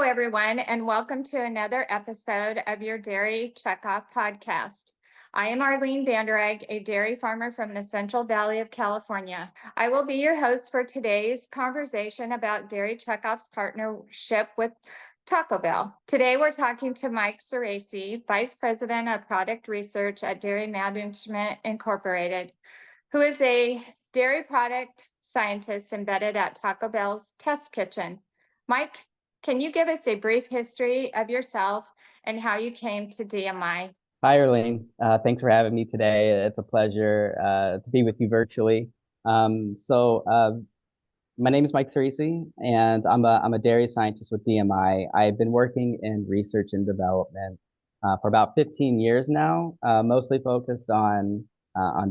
everyone, and welcome to another episode of your Dairy Checkoff podcast. I am Arlene Vander Eyk, a dairy farmer from the Central Valley of California. I will be your host for today's conversation about Dairy Checkoff's partnership with Taco Bell. Today, we're talking to Mike Ciresi, Vice President of Product Research at Dairy Management Incorporated, who is a dairy product scientist embedded at Taco Bell's test kitchen. Mike, can you give us a brief history of yourself and how you came to DMI? Hi, Arlene. Thanks for having me today. It's a pleasure to be with you virtually. My name is Mike Ciresi, and I'm a dairy scientist with DMI. I've been working in research and development for about 15 years now, mostly focused on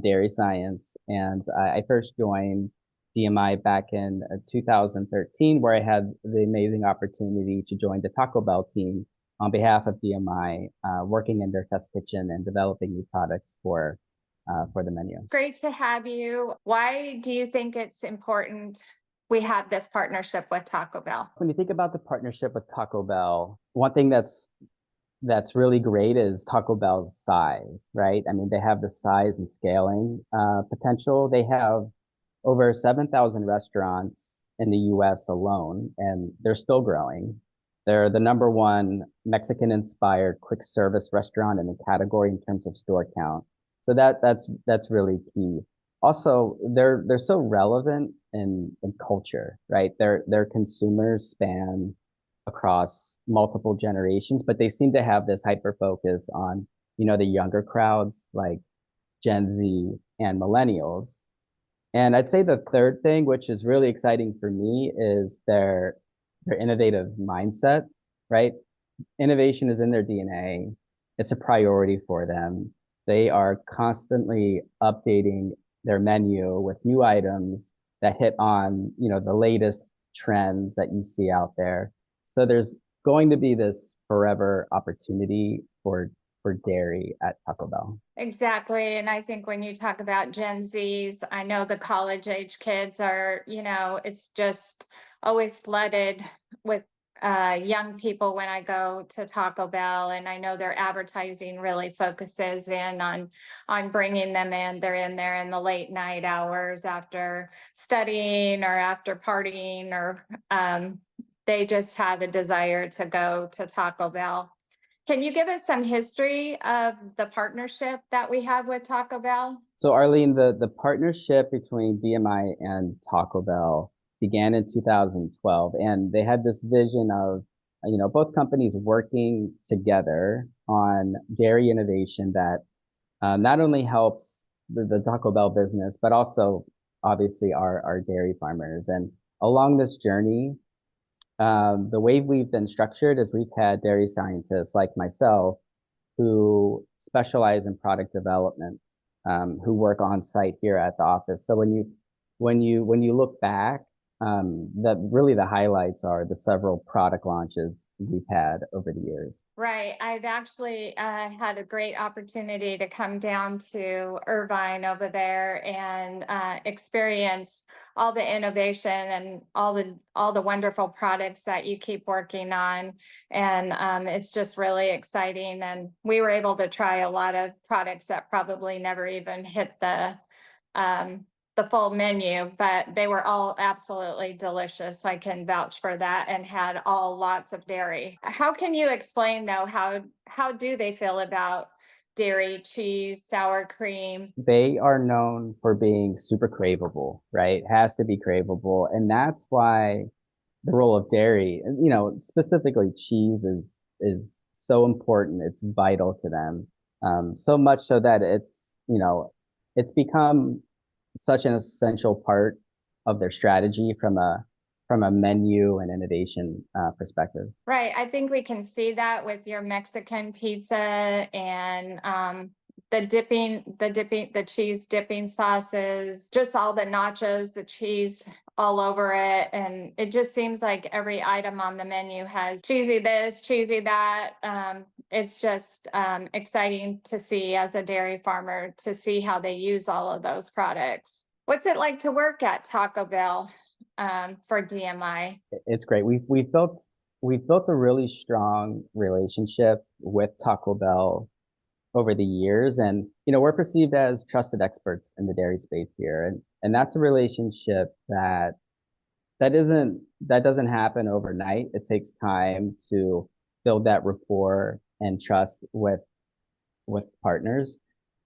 dairy science. And I first joined DMI back in 2013, where I had the amazing opportunity to join the Taco Bell team on behalf of DMI, working in their test kitchen and developing new products for the menu. Great to have you. Why do you think it's important we have this partnership with Taco Bell? When you think about the partnership with Taco Bell, one thing that's really great is Taco Bell's size, right? I mean, they have the size and scaling potential. They have over 7,000 restaurants in the US alone, and they're still growing. They're the number one Mexican-inspired quick service restaurant in the category in terms of store count. So that's really key. Also, they're so relevant in culture, right? Their consumers span across multiple generations, but they seem to have this hyper focus on, the younger crowds like Gen Z and millennials. And I'd say the third thing, which is really exciting for me, is their innovative mindset, right? Innovation is in their DNA. It's a priority for them. They are constantly updating their menu with new items that hit on, the latest trends that you see out there. So there's going to be this forever opportunity for dairy at Taco Bell. Exactly. And I think when you talk about Gen Zs, I know the college age kids are, it's just always flooded with young people when I go to Taco Bell, and I know their advertising really focuses in on bringing them in. They're in there in the late night hours after studying or after partying, or they just have a desire to go to Taco Bell. Can you give us some history of the partnership that we have with Taco Bell? So Arlene, the partnership between DMI and Taco Bell began in 2012, and they had this vision of, both companies working together on dairy innovation that not only helps the Taco Bell business, but also obviously our dairy farmers. And along this journey, the way we've been structured is we've had dairy scientists like myself who specialize in product development, who work on site here at the office. So when you look back, the highlights are the several product launches we've had over the years. Right. I've actually had a great opportunity to come down to Irvine over there and experience all the innovation and all the wonderful products that you keep working on. And it's just really exciting. And we were able to try a lot of products that probably never even hit the full menu, but they were all absolutely delicious. I can vouch for that, and had all lots of dairy. How can you explain though, how do they feel about dairy, cheese, sour cream? They are known for being super craveable, right? It has to be craveable. And that's why the role of dairy, specifically cheese is so important. It's vital to them. So much so that it's become such an essential part of their strategy from a menu and innovation perspective. Right. I think we can see that with your Mexican pizza and the cheese dipping sauces, just all the nachos, the cheese all over it. And it just seems like every item on the menu has cheesy this, cheesy that. It's just exciting to see as a dairy farmer to see how they use all of those products. What's it like to work at Taco Bell for DMI? It's great. We've built we've built a really strong relationship with Taco Bell over the years, and we're perceived as trusted experts in the dairy space here, and that's a relationship that doesn't happen overnight. It takes time to build that rapport and trust with partners.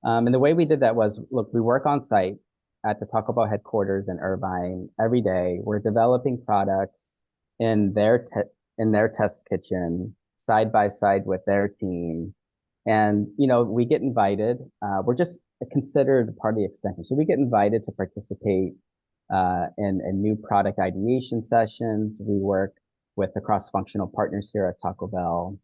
And the way we did that was, look, we work on site at the Taco Bell headquarters in Irvine every day. We're developing products in their test kitchen side by side with their team. And we get invited. We're just considered part of the extension, so we get invited to participate in new product ideation sessions. We work with the cross-functional partners here at Taco Bell.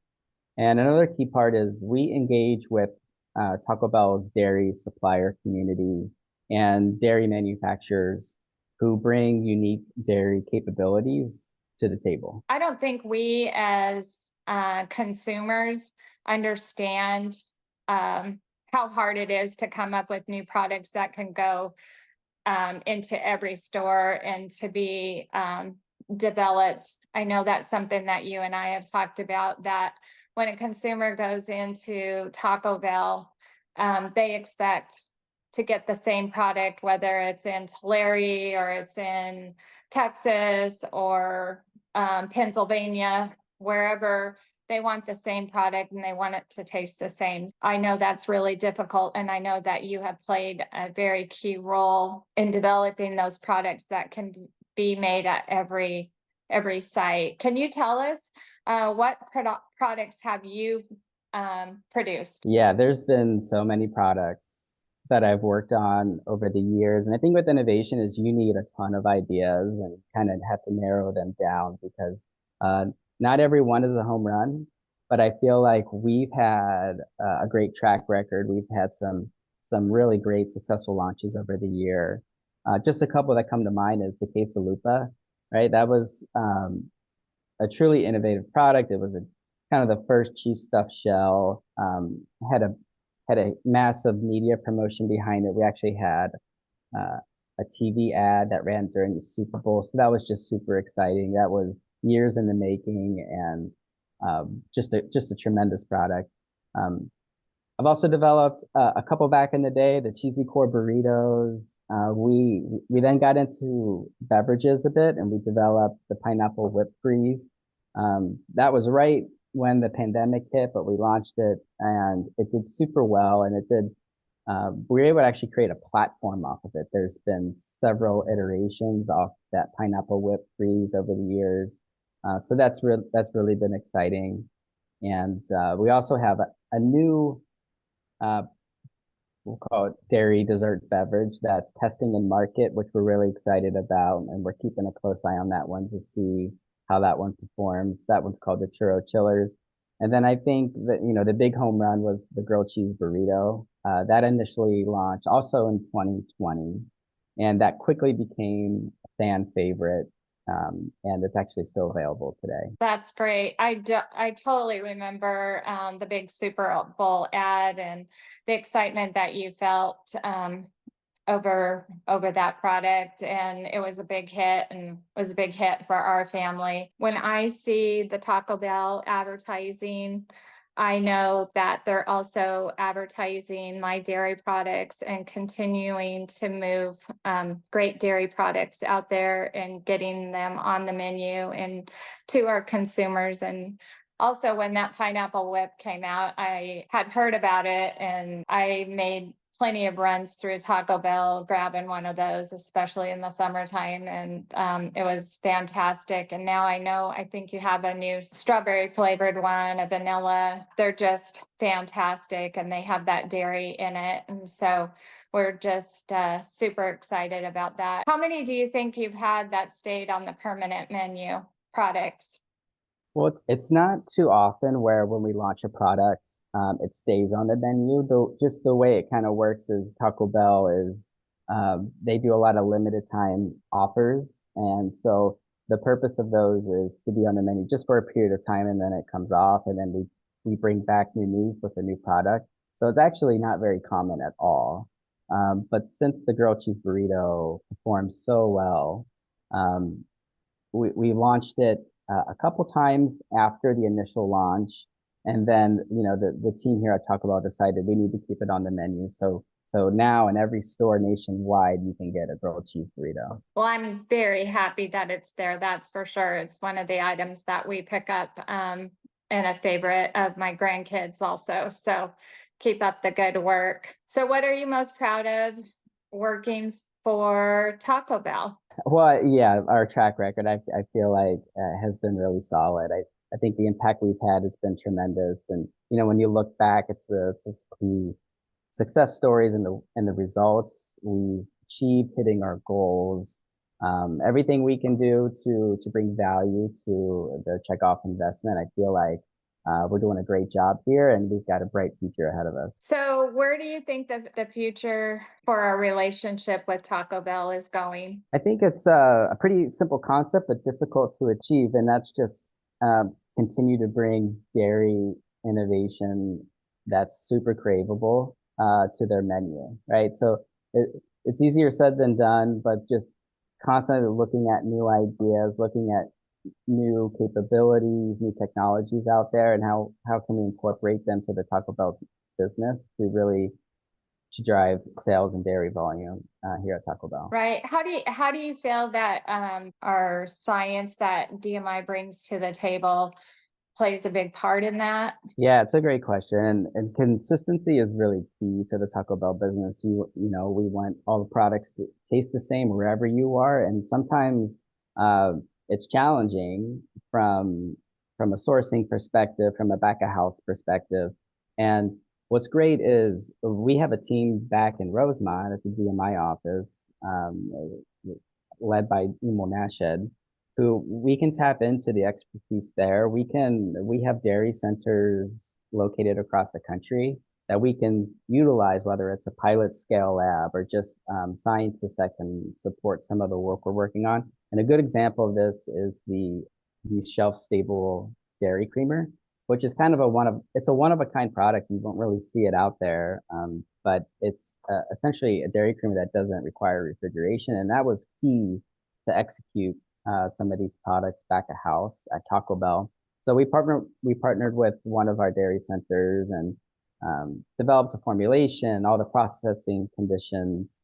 And another key part is we engage with Taco Bell's dairy supplier community and dairy manufacturers who bring unique dairy capabilities to the table. I don't think we as consumers understand how hard it is to come up with new products that can go into every store and to be developed. I know that's something that you and I have talked about, that when a consumer goes into Taco Bell, they expect to get the same product, whether it's in Tulare or it's in Texas or Pennsylvania, wherever. They want the same product and they want it to taste the same. I know that's really difficult, and I know that you have played a very key role in developing those products that can be made at every site. Can you tell us what products have you produced? Yeah, there's been so many products that I've worked on over the years. And I think with innovation is you need a ton of ideas and kind of have to narrow them down because not every one is a home run, but I feel like we've had a great track record. We've had some really great successful launches over the year. Just a couple that come to mind is the quesalupa, right? That was a truly innovative product. It was a kind of the first cheese stuffed shell. Had a massive media promotion behind it. We actually had a TV ad that ran during the Super Bowl, so that was just super exciting. That was years in the making, and just a tremendous product. I've also developed a couple back in the day, the cheesy core burritos. We then got into beverages a bit, and we developed the pineapple whipped freeze. That was right when the pandemic hit, but we launched it and it did super well. And it did. We were able to actually create a platform off of it. There's been several iterations off that pineapple whipped freeze over the years. So that's really been exciting. And we also have a new we'll call it dairy dessert beverage that's testing in market, which we're really excited about, and we're keeping a close eye on that one to see how that one performs. That one's called the Churro Chillers. And then I think that, the big home run was the grilled cheese burrito. That initially launched also in 2020, and that quickly became a fan favorite. And it's actually still available today. That's great. I totally remember the big Super Bowl ad and the excitement that you felt over that product, and it was a big hit, and was a big hit for our family. When I see the Taco Bell advertising, I know that they're also advertising my dairy products and continuing to move great dairy products out there and getting them on the menu and to our consumers. And also, when that pineapple whip came out, I had heard about it, and I made plenty of runs through Taco Bell, grabbing one of those, especially in the summertime. And it was fantastic. And now I think you have a new strawberry flavored one, a vanilla. They're just fantastic. And they have that dairy in it. And so we're just super excited about that. How many do you think you've had that stayed on the permanent menu products? Well, it's not too often where when we launch a product, it stays on the menu. Though just the way it kind of works is Taco Bell is they do a lot of limited time offers, and so the purpose of those is to be on the menu just for a period of time, and then it comes off, and then we bring back new news with a new product. So it's actually not very common at all. But since the grilled cheese burrito performed so well, we launched it a couple times after the initial launch. And then, the team here at Taco Bell decided we need to keep it on the menu. So now in every store nationwide, you can get a grilled cheese burrito. Well, I'm very happy that it's there. That's for sure. It's one of the items that we pick up, and a favorite of my grandkids also. So keep up the good work. So what are you most proud of working for Taco Bell? Well, yeah, our track record, I feel like has been really solid. I think the impact we've had has been tremendous. And, when you look back, it's just the success stories and the results we've achieved, hitting our goals, everything we can do to bring value to the Checkoff investment. I feel like we're doing a great job here, and we've got a bright future ahead of us. So where do you think the future for our relationship with Taco Bell is going? I think it's a pretty simple concept, but difficult to achieve, and that's just continue to bring dairy innovation that's super craveable to their menu, right? So it's easier said than done, but just constantly looking at new ideas, looking at new capabilities, new technologies out there, and how can we incorporate them to the Taco Bell's business to drive sales and dairy volume here at Taco Bell. Right. How do you feel that our science that DMI brings to the table plays a big part in that? Yeah, it's a great question. And consistency is really key to the Taco Bell business. We want all the products to taste the same wherever you are. And sometimes it's challenging from a sourcing perspective, from a back of house perspective. And what's great is we have a team back in Rosemont at the DMI office, led by Emil Nashed, who we can tap into the expertise there. We have dairy centers located across the country that we can utilize, whether it's a pilot scale lab or just scientists that can support some of the work we're working on. And a good example of this is the shelf stable dairy creamer, which is kind of it's a one of a kind product. You won't really see it out there. But it's essentially a dairy creamer that doesn't require refrigeration. And that was key to execute some of these products back at house at Taco Bell. So we partnered with one of our dairy centers and developed a formulation, all the processing conditions,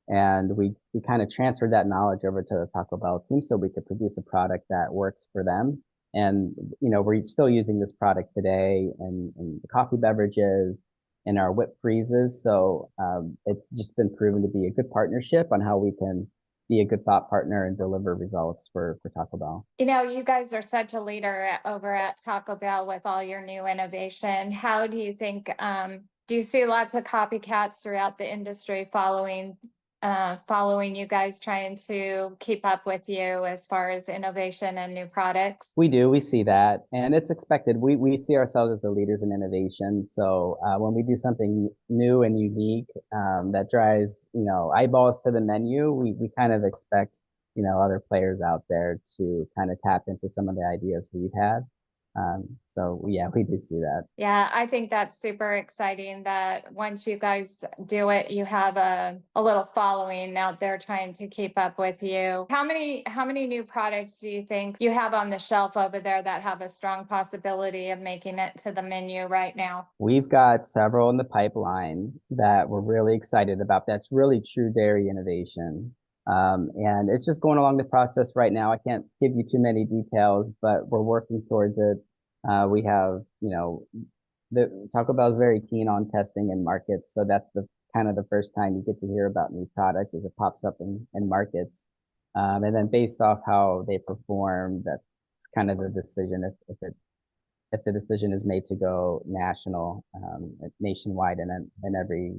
and we kind of transferred that knowledge over to the Taco Bell team so we could produce a product that works for them. And we're still using this product today in the coffee beverages, in our whip freezes. So it's just been proven to be a good partnership on how we can be a good thought partner and deliver results for Taco Bell. You guys are such a leader over at Taco Bell with all your new innovation. How do you think, do you see lots of copycats throughout the industry following you guys, trying to keep up with you as far as innovation and new products? We see that, and it's expected. We see ourselves as the leaders in innovation. So when we do something new and unique that drives eyeballs to the menu, we kind of expect other players out there to kind of tap into some of the ideas we've had. So yeah, we do see that. Yeah, I think that's super exciting that once you guys do it, you have a little following out there trying to keep up with you. How many new products do you think you have on the shelf over there that have a strong possibility of making it to the menu right now? We've got several in the pipeline that we're really excited about. That's really true dairy innovation. And it's just going along the process right now. I can't give you too many details, but we're working towards it. We have, the Taco Bell is very keen on testing in markets. So that's the kind of the first time you get to hear about new products as it pops up in markets. And then based off how they perform, that's kind of the decision if the decision is made to go nationwide in every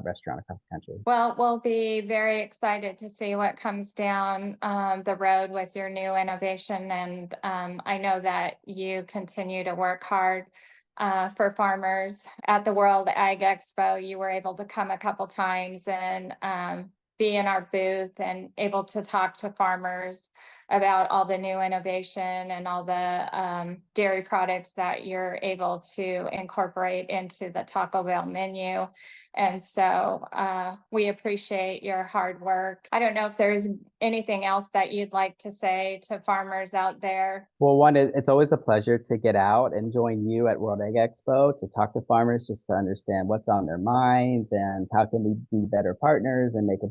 restaurant across the country. Well, we'll be very excited to see what comes down the road with your new innovation. And I know that you continue to work hard for farmers. At the World Ag Expo, you were able to come a couple times and be in our booth and able to talk to farmers about all the new innovation and all the dairy products that you're able to incorporate into the Taco Bell menu. And so we appreciate your hard work. I don't know if there's anything else that you'd like to say to farmers out there. Well, one, it's always a pleasure to get out and join you at World Egg Expo to talk to farmers, just to understand what's on their minds and how can we be better partners and make a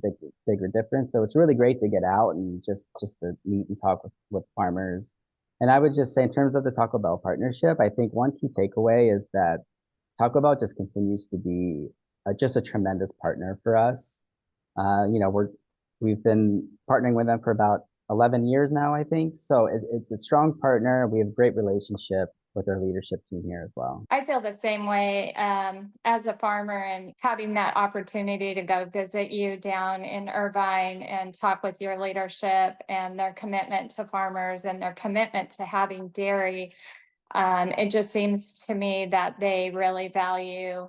bigger difference. So it's really great to get out and just to meet and talk with farmers. And I would just say, in terms of the Taco Bell partnership, I think one key takeaway is that Taco Bell just continues to be just a tremendous partner for us. We've been partnering with them for about 11 years now, I think. So it's a strong partner. We have a great relationship with our leadership team here as well. I feel the same way as a farmer, and having that opportunity to go visit you down in Irvine and talk with your leadership and their commitment to farmers and their commitment to having dairy. It just seems to me that they really value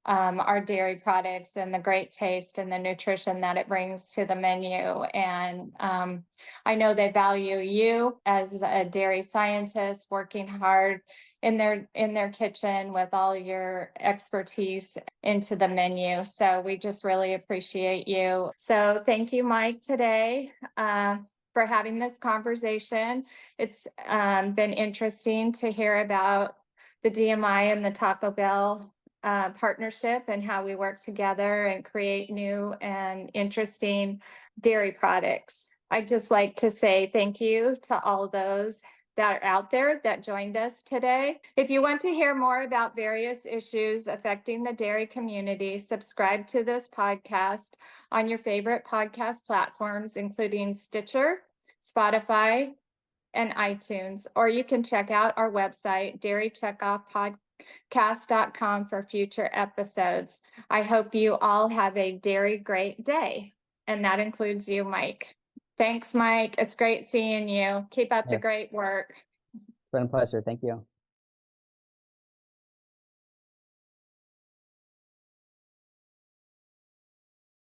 our dairy products and the great taste and the nutrition that it brings to the menu. And I know they value you as a dairy scientist working hard in their kitchen with all your expertise into the menu. So we just really appreciate you. So thank you, Mike, today. For having this conversation. It's been interesting to hear about the DMI and the Taco Bell partnership and how we work together and create new and interesting dairy products. I'd just like to say thank you to all of those that are out there that joined us today. If you want to hear more about various issues affecting the dairy community, subscribe to this podcast on your favorite podcast platforms, including Stitcher, Spotify, and iTunes, or you can check out our website, dairycheckoffpodcast.com, for future episodes. I hope you all have a dairy great day, and that includes you, Mike. Thanks, Mike. It's great seeing you. Keep up the great work. It's been a pleasure. Thank you.